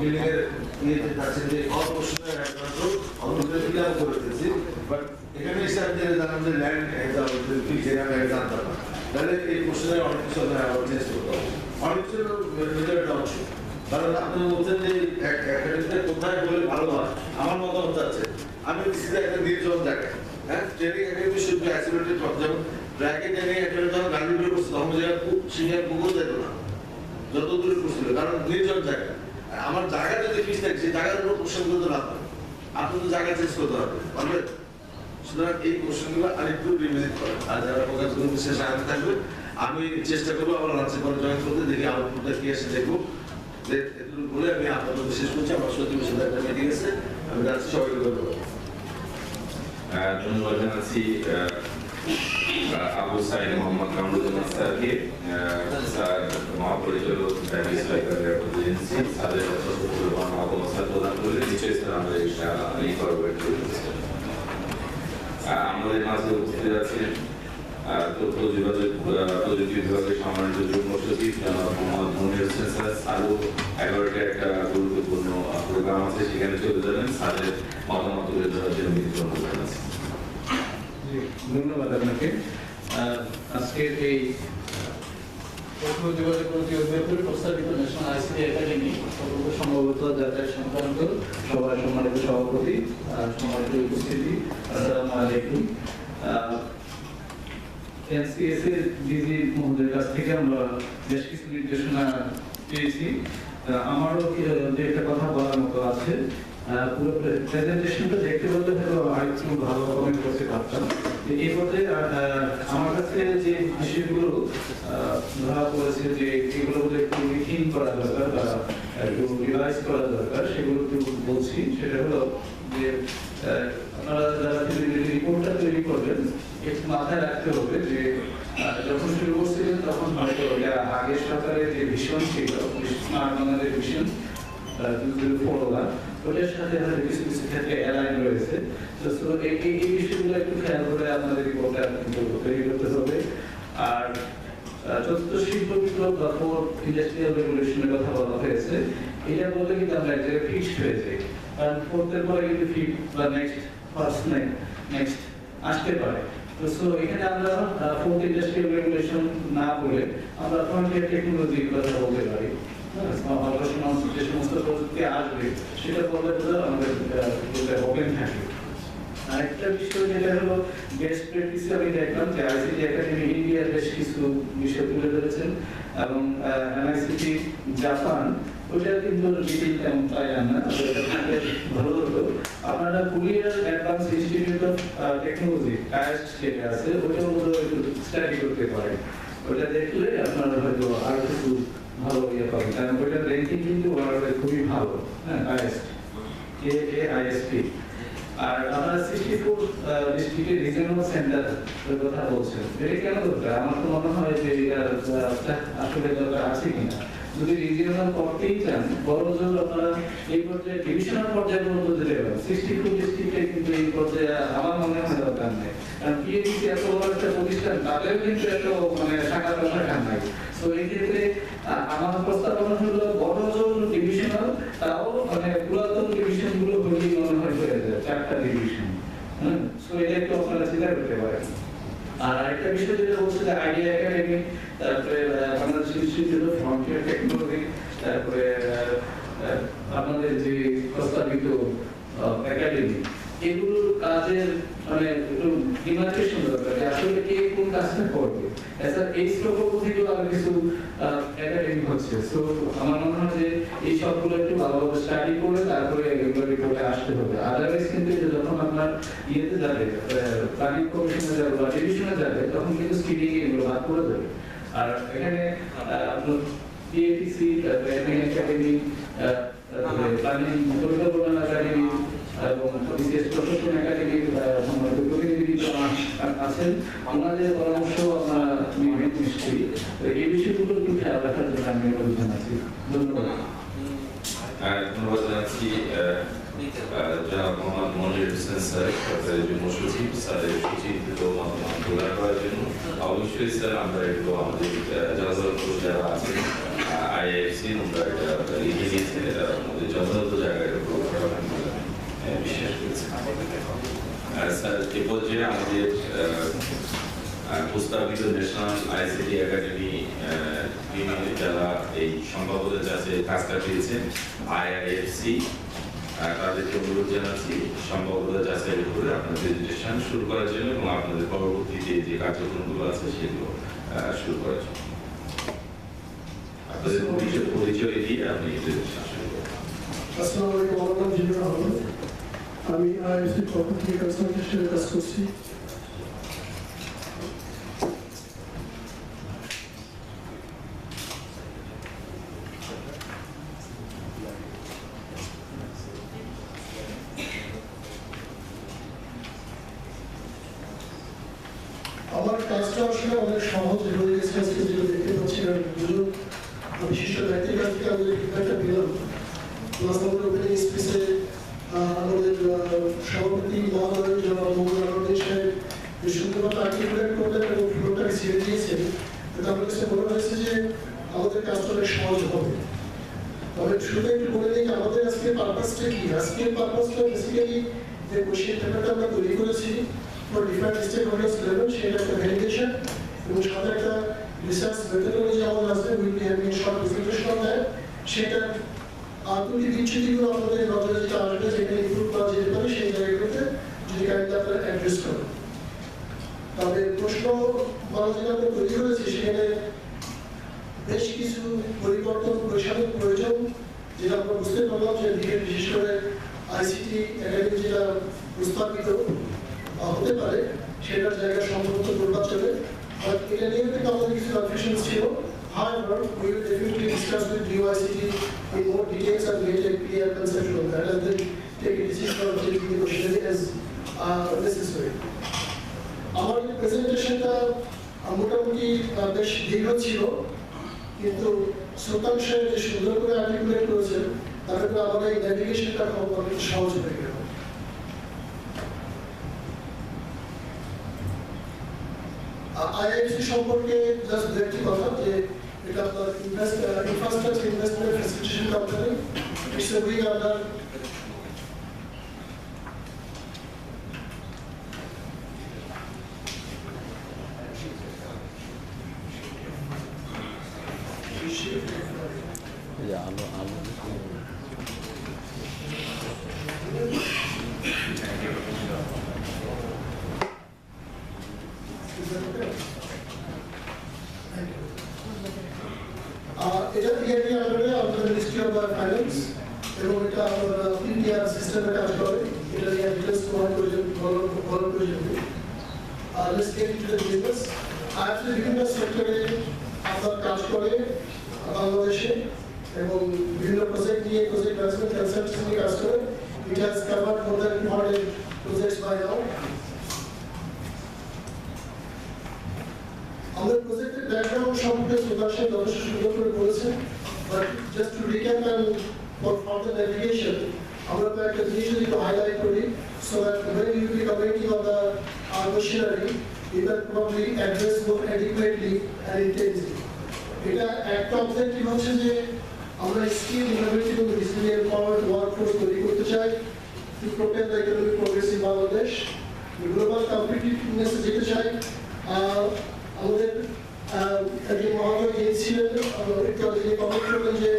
Building এর ইয়েতে যাচ্ছেন যে অল্প সময় অন্যদের ফিলাপ করে দিয়েছি, বাট এখানে এসে আমি জানলাম যে ল্যান্ড জানতাম না, তাহলে এই কোশ্চেনের অনেক কিছু আবার চেঞ্জ করতে হবে, অনেক কিছু ভিতরে একটা অংশ। কারণ আপনি বলছেন যে একাডেমিতে কোথায় বলে ভালো হয়, আমার মতামত আছে আমি একটা নির্জন জায়গায়, হ্যাঁ ট্রেনিং একাডেমি শুধু অ্যাসিবিলিটি যেমন ব্র্যাকে ট্রেনিং একাডেমি যখন গান্ধীপুরে করছে তখন সিনিয়র বুকও যেত না যত দূরে করছিল, কারণ নির্জন জায়গা। আমার জায়গা যদি ফিস থাকে সেই জায়গার উপর কোশ্চেন করতে না পারে, আপনি তো জায়গা চেঞ্জ করতে হবে, পারবেন? সুতরাং এই কোশ্চেনগুলো আরেকটু রিভিজিট করেন, আর যারা প্রকাশ গ্রুপ শেষে আগে থাকবে আমি চেষ্টা করবো আবার লাঞ্চে পরে জয়েন করতে, দেখি আউটপুটটা কি আসে দেখবো। যে এটুকু বলে আমি আপনাদের শেষ করছি, আমার সত্যি সাথে একটা মিটিং আছে, আমি যাচ্ছি, সবাইকে ধন্যবাদ। ধন্যবাদ জানাচ্ছি আবু সাইদ মোহাম্মদ কামরুজ্জামান স্যারকে, স্যার মহাপরিচালক এজেন্সি স্যারের অবস্থা প্রদান করলে নিশ্চয়ই স্যার আমরা এই ফরওয়ার্ড করে দিচ্ছি। আমাদের মাঝে উপস্থিত আছেন তথ্য যোগাযোগ প্রযুক্তি বিভাগের সম্মানিত যুগ্ম সচিব জনাব মোহাম্মদ মনির হোসেন স্যার। আরও 11টা একটা গুরুত্বপূর্ণ প্রোগ্রাম আছে, সেখানে চলে যাবেন, স্যারের মতামত তুলে ধরার জন্য বিনীত অনুরোধ জানাচ্ছি। ধন্যবাদ আপনাকে। আজকের এই তথ্য যোগাযোগ প্রযুক্তি অধিদপ্তরের প্রস্তাবিত ন্যাশনাল আইসিটি একাডেমি সম্ভবত যাতায়াত সংক্রান্ত সভার সম্মানিত সভাপতি, সম্মানিত উপস্থিতি, আসসালামু আলাইকুম। এনসিএস এর ডিজি মহোদয়ের কাছ থেকে আমরা বেশ কিছু নির্দেশনা পেয়েছি, আমারও যে একটা কথা বলার মতো আছে। পুরো প্রেজেন্টেশনটা দেখতে বলতে হলো আরেকটু ভালো কমেন্ট করতে পারতাম। এই পর্যায়ে আমার কাছে যে বিষয়গুলো ধরা পড়েছে যে এগুলো একটু রিথিং করা দরকার বা একটু রিভাইজ করা দরকার, সেগুলো একটু বলছি। সেটা হলো যে আপনারা যারা রিপোর্টটা তৈরি করবেন একটু মাথায় রাখতে হবে যে যখন শুরু করছিলেন তখন হয়তো আগের সরকারের যে ভিশন ছিল, স্মার্ট বাংলাদেশ ভিশন 2041, ওটার সাথে হয়তো কিছু কিছু ক্ষেত্রে অ্যালাইন রয়েছে। তো এই বিষয়গুলো একটু খেয়াল করে আপনাদের রিপোর্টটা তৈরি করতে হবে। আর চতুর্থ শিল্প বিপ্লব বা ফোর্থ ইন্ডাস্ট্রিয়াল রেভলিউশনের কথা বলা হয়েছে, এটা বলতে কিন্তু আমরা এক জায়গায় ফিক্সড হয়ে যাই, কারণ ফোর্থের পরে কিন্তু ফিফথ বা নেক্সট আসতে পারে। তো এখানে আমরা ফোর্থ ইন্ডাস্ট্রিয়াল রেভলিউশন না বলে আমরা ফ্রন্টিয়ার টেকনোলজির কথা বলতে পারি। যে সমস্ত প্রযুক্তি আসবে সেটা বলতে আমাদের ওপেন থাকে। আরেকটা বিষয় যেটা হলো বেস্ট প্র্যাকটিসে আমি দেখলাম যে আইসিটি একাডেমি ইন্ডিয়ার বেশ কিছু বিষয় তুলে ধরেছেন, এবং এনআইসিটি জাপান ওইটা কিন্তু ডিটেইল তেমন পাইলাম না, ভালো হতো আপনারা Korea Advanced Institute of Technology KAIST যেটা আছে ওইটার মধ্যে একটু স্টাডি করতে পারেন, ওইটা দেখলে আপনারা হয়তো আরো কিছু ভালো ইয়ে পাবেন, কারণ ওইটার র্যাঙ্কিং কিন্তু ওয়ার্ল্ডে খুবই ভালো। হ্যাঁ, কায়েস্ট KAIST। আর আমরা 64 ডিস্ট্রিক্টের রিজিওনাল সেন্টার কথা বলছেন, এটা কেন দরকার? আমার তো মনে হয় যে আসলে দরকার আছে কিনা। যদি রিজিওনাল করতেই চান, বড় জোর আপনারা এই পর্যায়ে ডিভিশনাল পর্যায়ে পর্যন্ত যেতে পারেন। 64 ডিস্ট্রিক্টে কিন্তু এই পর্যায়ে আমার মনে হয় দরকার নেই, কারণ PADC এত বড় একটা প্রতিষ্ঠান, তাদের কিন্তু এত শাখা প্রশাখা নাই। তো এই ক্ষেত্রে আমার প্রস্তাবনা হলো বড় জোর ডিভিশনাল, তাও পুরাতন ডিভিশন গুলো হলেই মনে হয় হয়ে যায় 4টা ডিভিশন। সো এটা একটু আপনারা চিন্তা করতে পারেন। আর আরেকটা বিষয় যেটা বলছে যে আইডিয়া একাডেমি, তারপরে Bangladesh institute of frontier technology, তারপরে আপনাদের যে প্রস্তাবিত একাডেমি, এগুলোর কাজের একটু ডিমার্কেশন দরকার, আসলে কে কোন কাজটা করবে। এই স্কোপ থেকে আরো কিছু একাডেমি হচ্ছে। সো আমার মনে হয় যে এই সবগুলো একটু ভালোভাবে স্টাডি করে তারপরে এগুলো রিপোর্টে আসতে হবে। আদারওয়াইজ কিন্তু যখন আপনার ইয়েতে যাবে, প্ল্যানিং কমিশনে যাবে বা ডিভিশনে যাবে, তখন কিন্তু স্কিডিং এগুলো ভাগ করে দেবে। আর এখানে PATC, একাডেমি, প্ল্যানিং পরিকল্পনা একাডেমি এবং বিশেষ প্রশাসন একাডেমির সম্মানিত প্রতিনিধি আছেন, ওনাদের পরামর্শ আমরা নিশ্চয়ই এই বিষয়গুলো একটু খেয়াল রাখার জন্য আমি অনুরোধ জানাচ্ছি। ধন্যবাদ। ধন্যবাদ জানাচ্ছি জনাব মোহাম্মদ মনির হোসেন স্যার, সরকারের যুগ্ম সচিব, স্যারের সচিব মতামত প্রদান করার জন্য। অবশ্যই স্যার আমরা একটু আমাদের যারা যারা আছেন IISc পেয়েছি, ওনারা এটা লিখে দিয়েছেন, এটা আমাদের যথাযথ জায়গায় প্রয়োগ করা হবে বলে আমি বিশ্বাস করছি। স্যার, এ পর্যায়ে আমাদের প্রস্তাবিত ন্যাশনাল আইসিটি একাডেমি যারা এই সম্ভাব্যতা যাচ্ছে কাজটা পেয়েছেন, IIFC, তাদেরকে অনুরোধ জানাচ্ছি সম্ভাব্যতা যাচাইয়ের উপরে আপনার প্রেজেন্টেশন শুরু করার জন্য এবং আপনাদের পরবর্তীতে যে কার্যক্রমগুলো আছে সেগুলো শুরু করার জন্য। আপনাদের পরিচয় দিয়ে আপনি প্রেজেন্টেশন শুরু করবেন। আসসালামু আলাইকুম, আমার নাম জিবুর রহমান। আমি IIFC পক্ষ থেকে কনসালটেশনের কাজ করছি। আমার কাজটা আসলে অনেক সহজ হয়ে গেছে আজকে যেটা দেখতে পাচ্ছি, কারণ দুজন বিশিষ্ট ব্যক্তির কাছ থেকে আমাদের ফিডব্যাকটা পেলাম। প্লাস আমাদের ওপেনিং স্পিচে আমাদের সভাপতি মহোদয় জনাব মোহাম্মদ আনোয়ার সাহেব যে সুন্দরভাবে আর্টিকুলেট করলেন এবং ফ্লোটাকে ছেড়ে দিয়েছেন, তাতে আমার কাছে মনে হয়েছে যে আমাদের কাজটা অনেক সহজ হবে। তবে শুধু একটু বলে দিই আমাদের আজকের পারপাসটা কি। আজকের পারপাসটা বেসিক্যালি যে কোশ্চেন পেপারটা আমরা তৈরি করেছি for different stakeholders level, সেটা একটা ভ্যালিডেশন এবং সাথে একটা রিসার্চ মেথডোলজি আমাদের আছে, will be having short presentation on that. সেটা আতুলি বিচ্ছুতিগুলো আমাদের নজরে যেটা আসবে, যেটা ইমপ্রুভ করা যেতে পারে সেই জায়গাগুলোতে যদি কাইন্ডলি আপনারা অ্যাড্রেস করেন। তবে প্রশ্ন বলা যেটা আমরা তৈরি করেছি সেখানে বেশ কিছু পরিবর্তন পরিচালন প্রয়োজন, যেটা আমরা বুঝতে পারলাম যে বিশেষ করে ICT একাডেমি যেটা প্রস্তাবিত হতে পারে সেটার জায়গা সম্ভবত নির্বাচনে, আর এটা নিয়ে কিন্তু আমাদের কিছু কনফিউশনস ছিল। However, we will definitely discuss with UICT in more details and make a clear conception of that, and then take a decision on taking the question as necessary. আমার প্রেজেন্টেশনটা মোটামুটি বেশ দীর্ঘ ছিল, কিন্তু সুলতান সাহেব যে সুন্দর করে আর্টিকুলেট করেছেন তাতে করে আমাদের এই ন্যাভিগেশনটা অনেক সহজ হয়ে গেল। IIFC সম্পর্কে জাস্ট দেখছি কথা যে এটা আপনার infrastructure investment facilitation company, it's a wing under এটা পিআরডি আন্ডারে আমাদের মিনিস্ট্রি অফ ফাইন্যান্স এবং এটা আমরা PPR সিস্টেমে কাজ করে। এটা নিয়ে ডিটেইলস প্রোভাইড করেছেন ভালো প্রয়োজন। Let's get into the business. IFC বিভিন্ন সেক্টরে আপনার কাজ করে বাংলাদেশে এবং বিভিন্ন প্রজেক্ট নিয়ে প্রজেক্ট ম্যানেজমেন্ট কনসালটেন্সি নিয়ে কাজ করে। It has covered more than 200 projects by now. আমাদের প্রজেক্টের ব্যাকগ্রাউন্ড সম্পর্কে সুলতান সাহেব যথেষ্ট সুন্দর করে বলেছেন, but just to recap and for further navigation আমরা তো একটা জিনিস যদি হাইলাইট করি, so that when you will be commenting on the machinery, you can probably address more adequately and intensely. এটা একটা অবজেক্টিভ হচ্ছে যে আমরা স্কিল ইনোভেটিভ এবং ডিজিটালি এম্পাওয়ার্ড ওয়ার্কফোর্স তৈরি করতে চাই to protect the economic progress in Bangladesh, global competitiveness যেতে চাই। আমাদের একজন মহোদয় গিয়েছিলেন একটু আগে কমেন্ট করলেন যে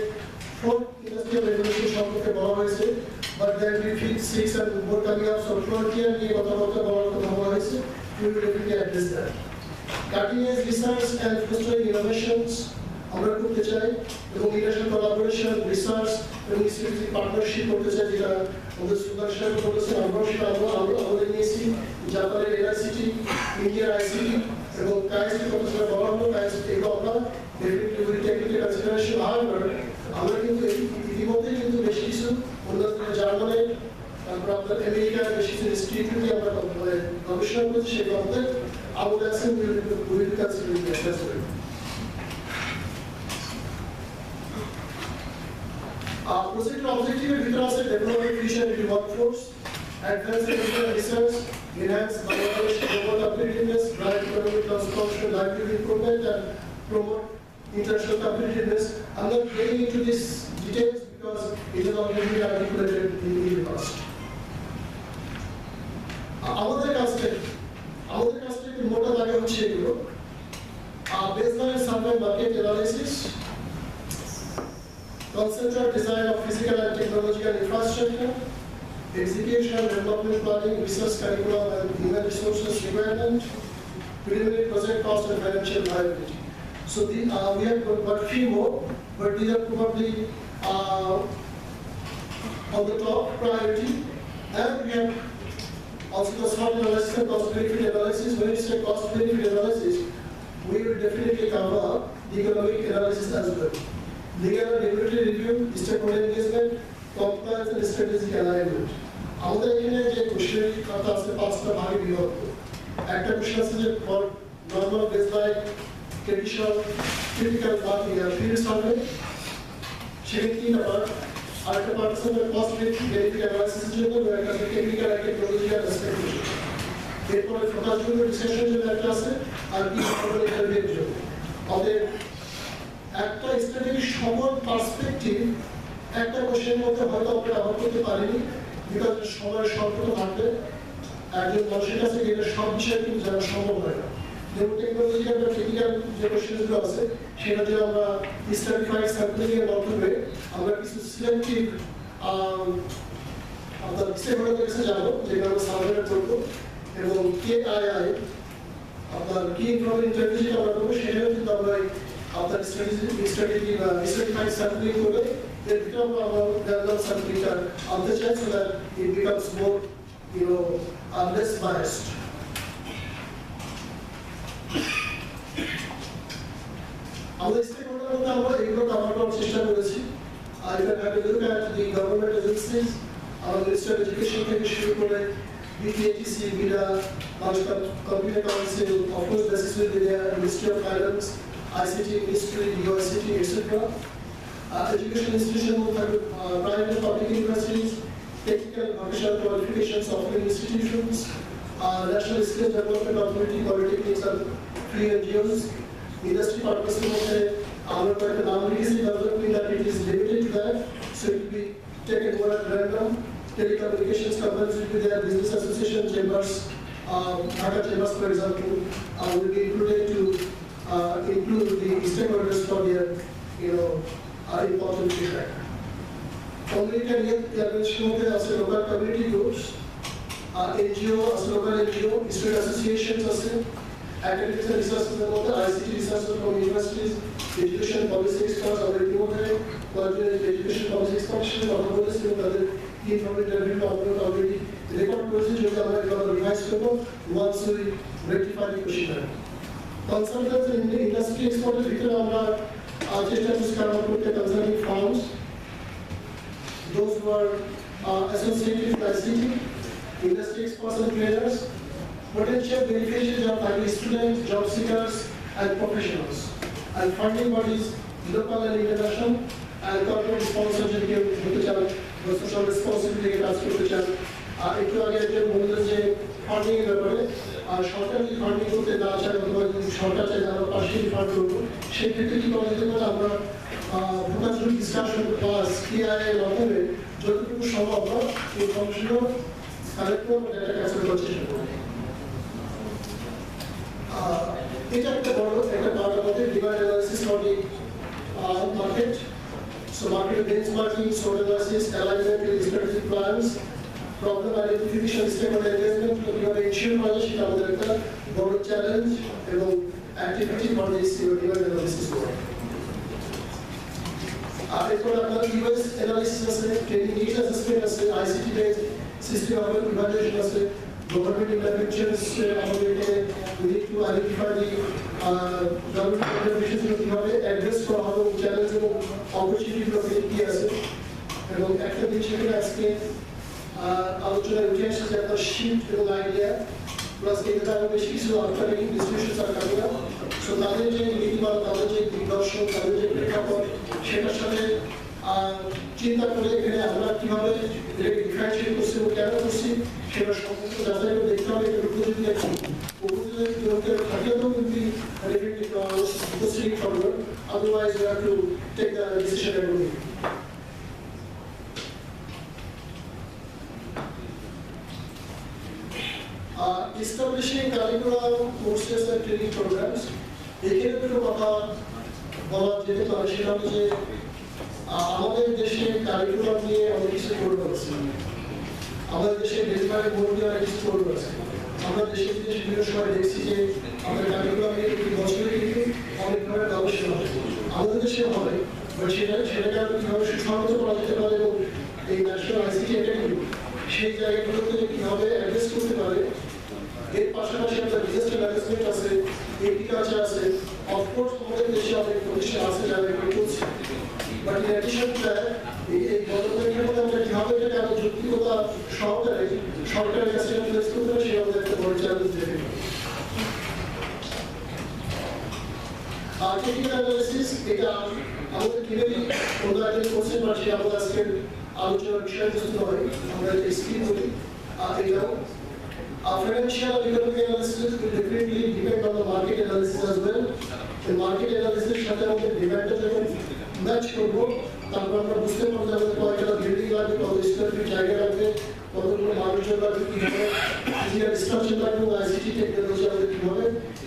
4th ইন্ডাস্ট্রিয়াল রেভলিউশন সম্পর্কে বলা হয়েছে, but that will fit 6 and more coming up, so frontier নিয়ে কথাবার্তা বলার কথা বলা হয়েছে। We will definitely address that. Cutting edge research and fostering innovations আমরা করতে চাই এবং ইন্টারন্যাশনাল কোলাবোরেশন, রিসার্চ এবং স্ট্র্যাটেজিক পার্টনারশিপ করতে চাই, যেটা আমাদের সুলতান সাহেব বলেছেন। আমরাও সেটা আমরা নিয়েছি জাপানের NICT, ইন্ডিয়ার ICT এবং কাইএসটি কথা সেটা বলা হলো। কাইএসটি এগুলো আমরা definitely will take into consideration. However আমরা কিন্তু ইতিমধ্যে কিন্তু বেশ কিছু অন্যান্য জার্মানের, তারপর আপনার আমেরিকার বেশ কিছু ইনস্টিটিউট নিয়ে আমরা গবেষণা করেছি, সেগুলো আমাদের আউট আছে, will consider that. Project objective is develop efficient workforce, advance technical research, enhance Bangladesh global competitiveness, drive economic transformation, livelihood improvement, and promote international competitiveness. I'm not getting into these details because it is already been articulated in the past. আমাদের কাছে মোটা দাগে হচ্ছে এগুলো baseline survey market analysis, conceptual design of physical and technological infrastructure, execution, development planning, research curriculum and human resources requirement, preliminary project cost and financial viability. So we have got few more, but these are probably on the top priority. And we have also the SWOT analysis and cost benefit analysis. When you say cost benefit analysis, we will definitely cover the economic analysis as well. Legal and regulatory review, stakeholder engagement, compliance and strategic alignment. আমাদের এখানে যে কোশ্চেনের কথা আছে পাঁচটা ভাগে বিভক্ত। একটা কোশ্চেন আছে যে for normal baseline traditional critical part field survey, সেখানে তিনটা পার্ট। আরেকটা পার্ট আছে কস্ট বেনিফিট অ্যানালাইসিসের জন্য, একটা আছে টেকনিক্যাল আর টেকনোলজিক্যাল অ্যাসপেক্ট। এরপরে ফোকাস গ্রুপ ডিসকাশনের জন্য একটা আছে, আর কি ফর্মাল ইন্টারভিউর জন্য। আমাদের একটা স্ট্র্যাটেজিক সমান পার্সপেক্টিভ একটা কোশ্চেনের মধ্যে হয়তো আমরা ব্যবহার করতে পারিনি, বিকজ সময়ের স্বল্পতা থাকবে। একজন মানুষের কাছে গেলে সব বিষয়ে কিন্তু জানা সম্ভব হয় না। যেমন টেকনোলজিক্যাল বা টেকনিক্যাল যে কোশ্চেনগুলো আছে সেটা দিয়ে আমরা স্ট্র্যাটিফাইড স্যাম্পলিং এর মাধ্যমে আমরা কিছু সিলেক্টিভ আপনার স্টেকহোল্ডারদের কাছে যাবো, যেগুলো আমরা সার্ভে করবো, এবং KII আপনার কি ইনফরমেশন ইন্টারভিউ যেটা আমরা করবো সেটাও কিন্তু আমরা আপনার স্ট্র্যাটেজি বা স্ট্র্যাটিফাইড স্যাম্পলিং করে এর ভিতরে আমরা র্যান্ডম স্যাম্পলিংটা আনতে চাই, so that it becomes more less biased. আমাদের স্টেকহোল্ডার মধ্যে আমরা এগুলো কভার করার চেষ্টা করেছি। আর you can have a look at the government agencies, our Ministry of Education থেকে শুরু করে BPATC, BIDA, National Computer Council, of course basis will be there, Ministry of Finance, ICT Ministry, UICT, etc. Education institution will have private and public universities, technical and vocational qualifications offering institutions, National Skills Development Authority, polytechnics and free NGOs, industry partners our non-legacy development that it is limited to that, so it will be taken more at random. Telecommunications companies will be there, business association chambers, Dhaka chambers for example, will be included to include the stakeholders for their important feedback. Community and youth organization as a local community groups, NGO as a local NGO, student associations as a academics and research ICT researchers from universities, education policy experts, our coordinated education policy experts, informative already record procedures are revised once we rectify the question. Consultants in the industry experts concerning firms, those who are associated with ICT, industry experts and trainers, potential beneficiaries are primary students, job seekers, and professionals, and funding bodies, local and international, and corporate sponsors and social responsibility করতে চান। একটু আগে একজন বললেন যে funding এর ব্যাপারে, সরকার যদি ফান্ডিং করতে না চায় অথবা যদি সরকার চায় আমরা পার্সিয়ালি ফান্ড করবো, সেই ক্ষেত্রে কি করা যেতে পারে? আমরা focus group discussion plus KII এর মাধ্যমে যতটুকু সম্ভব হয় ইনফরমেশনও কালেক্ট করে ডেটা ক্যাপচার করার চেষ্টা করবো। এটা একটা বড় একটা পার্ট আমাদের demand analysis for the market. So market benchmarking, SWOT analysis, alignment with strategic plans, problem identification, stakeholder engagement, কিভাবে ensure করা যায় সেটা আমাদের একটা বড় চ্যালেঞ্জ এবং activity for this demand analysis work. আর এরপর আপনার ইউএস অ্যানালাইসিস আছে, ট্রেনিং নিডস অ্যাসেসমেন্ট আছে, ICT based system of evaluation আছে, government interventions আমাদের এখানে we need to identify the government interventions কিভাবে অ্যাড্রেস করা হবে, চ্যালেঞ্জ এবং অপরচুনিটিগুলো কি আছে। এবং একটা দিন সেখানে আজকে আলোচনায় উঠে আসছে যে একটা শিফট এবং আইডিয়া প্লাস এখানে আরো বেশি কিছু আলফাবেটিক ডিস্ট্রিবিউশন আর কারণে সো তাদের যে নীতিমালা, তাদের যে দিগদর্শন, তাদের যে প্রেক্ষাপট সেটার সাথে চিন্তা করে এখানে আমরা কিভাবে এটাকে ডিফারেন্সিয়েট করছি এবং কেন করছি সেটা সম্পূর্ণ যাচাই করে দেখতে হবে। এটা উপযোগী একটি থাকলেও কিন্তু উপস্থিত forward, otherwise we have to take the establishing curriculum, courses and training programs, এখানে দুটো কথা বলা যেতে পারে, সেটা হচ্ছে যে আমাদের দেশে কারিকুলাম নিয়ে অনেক কিছু করতে হচ্ছে, আমাদের দেশে ডেলিভারি বোর্ড নিয়ে অনেক কিছু করতে হচ্ছে। আমরা দেশে বিদেশে বিভিন্ন সময় দেখছি যে আমাদের কারিকুলাম নিয়ে প্রতি বছরে কিন্তু অনেক ধরনের গবেষণা হয়, আমাদের দেশে হবে, বাট সেটাকে আরো কিভাবে সুসংহত করা যেতে পারে এবং এই ন্যাশনাল আইসিটি একাডেমি সেই জায়গাগুলোতে কিভাবে অ্যাড্রেস করতে পারে। এর পাশাপাশি আমাদের ডিজাস্টার ম্যানেজমেন্ট আছে, এগ্রিকালচার আছে, অফকোর্স আমাদের দেশে অনেক প্রতিষ্ঠান আছে যারা এগুলো করছে, but in addition to that এই গভর্নমেন্টের মধ্যে আমরা কিভাবে এটাকে আরো যৌক্তিকতা সহকারে সরকারের কাছে প্লেস করতে পারি, সেটা আমাদের একটা বড় চ্যালেঞ্জ দেখে। টেকনিক্যাল অ্যানালিসিস এটা আমাদের কিভাবে ওরা এটা করছেন বা সেটা আমাদের আজকের আলোচনার বিষয়বস্তু নয়, আমরা এটা স্ক্রিন করি। এটাও financial and economic analysis will definitely depend on the market analysis as well. The market analysis সাথে আমাদের ডিমান্ডটা যখন ম্যাচ করবো, তারপর আমরা বুঝতে পারবো যে আমাদের কয়টা বিল্ডিং লাগবে, কত স্কোয়ার ফিট জায়গা লাগবে, কতগুলো মানুষজন লাগবে, কীভাবে ফিজিক্যাল স্ট্রাকচার লাগবে, আইসিটি টেকনোলজি আমাদের কীভাবে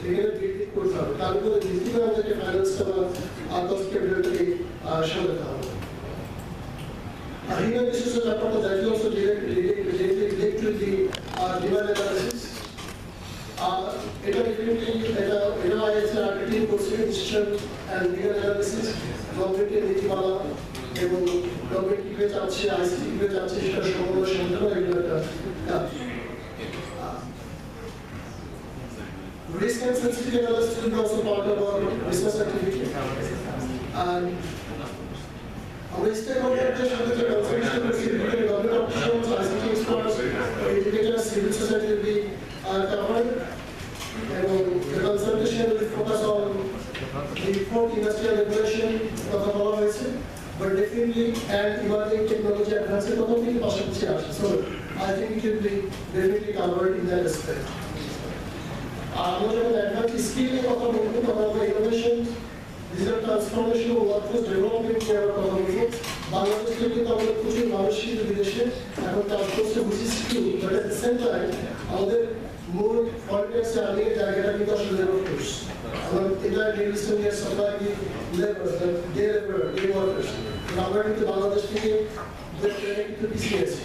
এখানে বিল্ডিং করতে হবে, তার উপরে ভিত্তি করে আমাদেরকে ফাইন্যান্সটা বা কস্ট ক্যাপিটালটাকে সাজাতে হবে। Human resources are part of that, also relate to the demand analysis. It is a team consideration and demand analysis, government নীতিমালা এবং গভর্নমেন্ট কিভাবে চাচ্ছে, আইসিটি কিভাবে চাচ্ছে, সেটা সম্পূর্ণ সন্ধান এগুলো একটা কাজ। Risk and sensitivity analysis will be also part of our research activity. And our stakeholders সাথে যে কনসালটেশন করছি, government অফিশিয়ালস, ICT experts, educators, civil society will be covered, এবং the consultation will focus on the fourth industrial revolution কথা বলা হয়েছে, but definitely and emerging technology advances কথা কিন্তু পাশাপাশি আসে, so I think it will be definitely covered in that aspect. আমরা যখন অ্যাডভান্স স্কিল নিয়ে কথা বলবো, তখন আমরা ইনোভেশন, ডিজিটাল ট্রান্সফরমেশন ও ওয়ার্কফোর্স ডেভেলপমেন্ট নিয়ে আমরা কথা বলবো। বাংলাদেশ থেকে কিন্তু আমাদের প্রচুর মানুষ কিন্তু বিদেশে এখন কাজ করছে, which is true, but at the same time আমাদের মূল ফরেক্স আর্নিং এর জায়গাটা কিন্তু আসলে লেবার ফোর্স। আমরা এটা রিলিস্টন এর সাপ্লাই লেবার, ডে ওয়ার্কার্স, আমরা কিন্তু বাংলাদেশ থেকে কিন্তু পিছিয়ে আছি।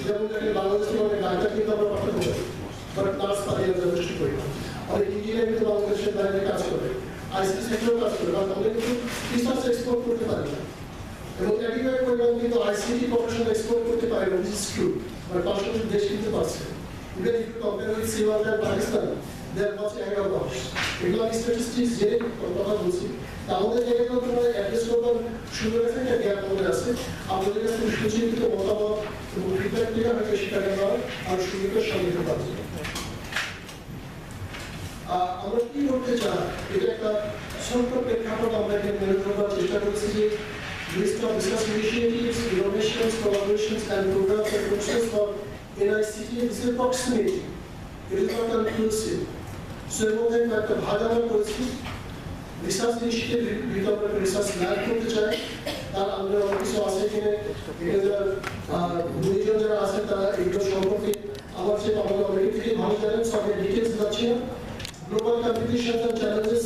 যেমন দেখেন বাংলাদেশ থেকে অনেক ডাক্তার কিন্তু আমরা পাঠাতে পারি, বাট নার্স পাই আমরা যথেষ্ট করি না। অনেক ইঞ্জিনিয়ার কিন্তু বাংলাদেশের বাইরে কাজ করে, আইসিটি সেক্টর কাজ করে, বাট আমরা কিন্তু রিসার্চ এক্সপোর্ট করতে পারি না। এবং একইভাবে পরিমাণ কিন্তু আইসিটি প্রফেশন এক্সপোর্ট করতে পারে না, which is true, বাট পাশাপাশি দেশ কিন্তু পাচ্ছে। Even if you compare with Sri Lanka and Pakistan, they are much ahead of us. এগুলো আমি স্ট্যাটিস্টিক্স জেনে কথা বলছি, আমাদের জায়গাগুলো তোমরা অ্যাড্রেস করবার সুযোগ আছে, একটা গ্যাপ আমাদের আছে। আমাদের কাছে সুচিন্তিত মতামত এবং ফিডব্যাক থেকে হয়তো সেটাকে আমরা আরো সুযোগের সামনে পাচ্ছি। আমরা কি করতে চাই, এটা একটা ছোট্ট প্রেক্ষাপট আমরা এখানে মেনে ধরবার চেষ্টা করছি যে list of business initiatives, innovations, collaborations and programs and courses for NICT is approximate. It is not conclusive. So এর মধ্যে একটা ভাগ আমরা করেছি, রিসার্চ ইনিশিয়েটিভ যেটা আমরা রিসার্চ ল্যাব করতে চাই, তার আমরা অনেক কিছু আছে এখানে, দুইজন যারা আছেন তারা এগুলো সম্পর্কে আমার চেয়ে আমাদের অনেক থেকে ভালো জানেন, সব ডিটেলস যাচ্ছে না। Global competition challenges